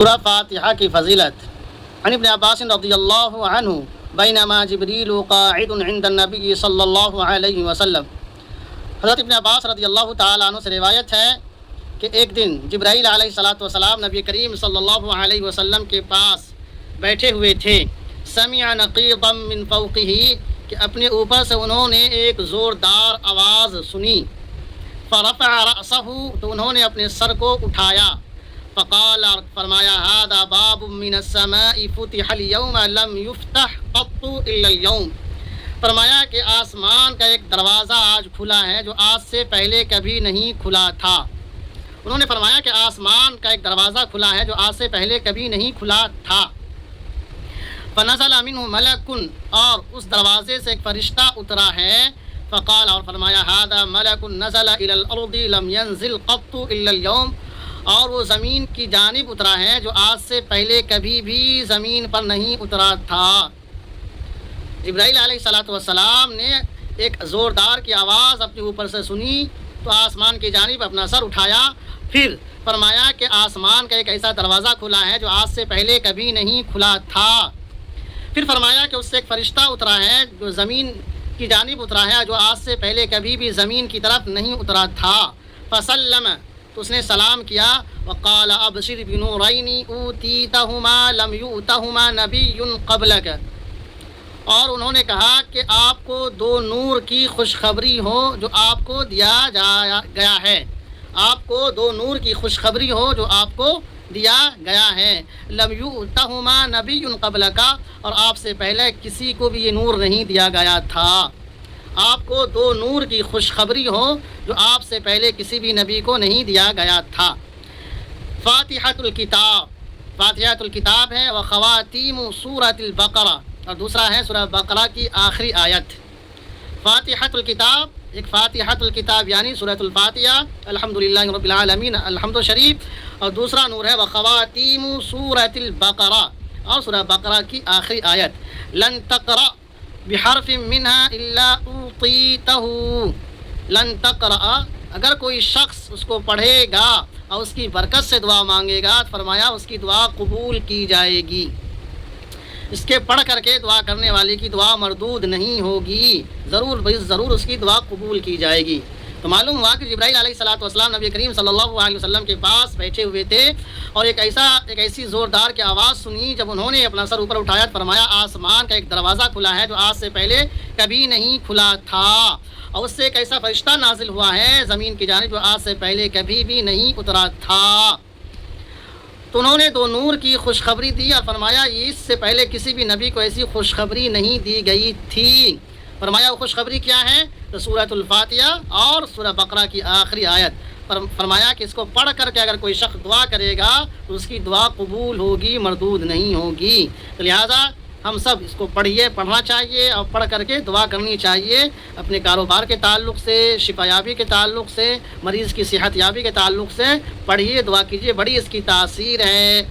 سورہ فاتحہ کی فضیلت۔ عن ابن عباس رضی اللہ عنہ بینما جبریل قاعد عند النبی صلی اللہ علیہ وسلم، حضرت ابن عباس رضی اللہ تعالیٰ عنہ سے روایت ہے کہ ایک دن جبرائیل علیہ السلام نبی کریم صلی اللہ علیہ وسلم کے پاس بیٹھے ہوئے تھے۔ سمع نقیضا من فوقہ، کہ اپنے اوپر سے انہوں نے ایک زوردار آواز سنی۔ فرفع رأسہ، تو انہوں نے اپنے سر کو اٹھایا۔ فقال، فرمایا، هذا باب من السماء فتح اليوم لم يفتح قط الا اليوم، فرمایا کہ آسمان کا ایک دروازہ آج کھلا ہے جو آج سے پہلے کبھی نہیں کھلا تھا۔ انہوں نے فرمایا کہ آسمان کا ایک دروازہ کھلا ہے جو آج سے پہلے کبھی نہیں کھلا تھا۔ فنزل منه ملک، اور اس دروازے سے ایک فرشتہ اترا ہے۔ فقال، اور فرمایا، هذا ملک نزل الى الارض لم ينزل قط الا اليوم، اور وہ زمین کی جانب اترا ہے جو آج سے پہلے کبھی بھی زمین پر نہیں اترا تھا۔ جبرائیل علیہ السلام نے ایک زوردار کی آواز اپنے اوپر سے سنی تو آسمان کی جانب اپنا سر اٹھایا، پھر فرمایا کہ آسمان کا ایک ایسا دروازہ کھلا ہے جو آج سے پہلے کبھی نہیں کھلا تھا۔ پھر فرمایا کہ اس سے ایک فرشتہ اترا ہے جو زمین کی جانب اترا ہے جو آج سے پہلے کبھی بھی زمین کی طرف نہیں اترا تھا۔ فسلم، تو اس نے سلام کیا۔ وقال ابشر بنورین اوتیتہما لم یؤتہما نبی قبلک، اور انہوں نے کہا کہ آپ کو دو نور کی خوشخبری ہو جو آپ کو دیا گیا ہے، آپ کو دو نور کی خوشخبری ہو جو آپ کو دیا گیا ہے۔ لم یؤتہما نبی قبلک، اور آپ سے پہلے کسی کو بھی یہ نور نہیں دیا گیا تھا۔ آپ کو دو نور کی خوشخبری ہو جو آپ سے پہلے کسی بھی نبی کو نہیں دیا گیا تھا۔ فاتحۃ الکتاب، فاتحۃ الکتاب ہے، وخواتیم سورۃ البقرہ، اور دوسرا ہے سورہ بقرہ کی آخری آیت۔ فاتحۃ الکتاب، ایک فاتحۃ الکتاب یعنی سورۃ الفاتحہ، الحمدللہ رب العالمین، الحمد شریف، اور دوسرا نور ہے وخواتیم سورۃ البقرہ، اور سورہ بقرہ کی آخری آیت۔ لن تقرأ بحرف منها الا اعطیتہ، لن تقرأ، اگر کوئی شخص اس کو پڑھے گا اور اس کی برکت سے دعا مانگے گا، فرمایا اس کی دعا قبول کی جائے گی، اس کے پڑھ کر کے دعا کرنے والے کی دعا مردود نہیں ہوگی، ضرور اس کی دعا قبول کی جائے گی۔ تو معلوم ہوا کہ جبرائیل علیہ السلام نبی کریم صلی اللہ علیہ وسلم کے پاس بیٹھے ہوئے تھے اور ایک ایسی زوردار کی آواز سنی۔ جب انہوں نے اپنا سر اوپر اٹھایا، فرمایا آسمان کا ایک دروازہ کھلا ہے جو آج سے پہلے کبھی نہیں کھلا تھا، اور اس سے ایک ایسا فرشتہ نازل ہوا ہے زمین کی جانب جو آج سے پہلے کبھی بھی نہیں اترا تھا۔ تو انہوں نے دو نور کی خوشخبری دی اور فرمایا اس سے پہلے کسی بھی نبی کو ایسی خوشخبری نہیں دی گئی تھی۔ فرمایا وہ خوشخبری کیا ہے؟ تو سورۃ الفاتحہ اور سورہ بقرہ کی آخری آیت۔ فرمایا کہ اس کو پڑھ کر کے اگر کوئی شخص دعا کرے گا تو اس کی دعا قبول ہوگی، مردود نہیں ہوگی۔ تو لہٰذا ہم سب اس کو پڑھنا چاہیے اور پڑھ کر کے دعا کرنی چاہیے، اپنے کاروبار کے تعلق سے، شفا یابی کے تعلق سے، مریض کی صحت یابی کے تعلق سے پڑھیے، دعا کیجیے، بڑی اس کی تاثیر ہے۔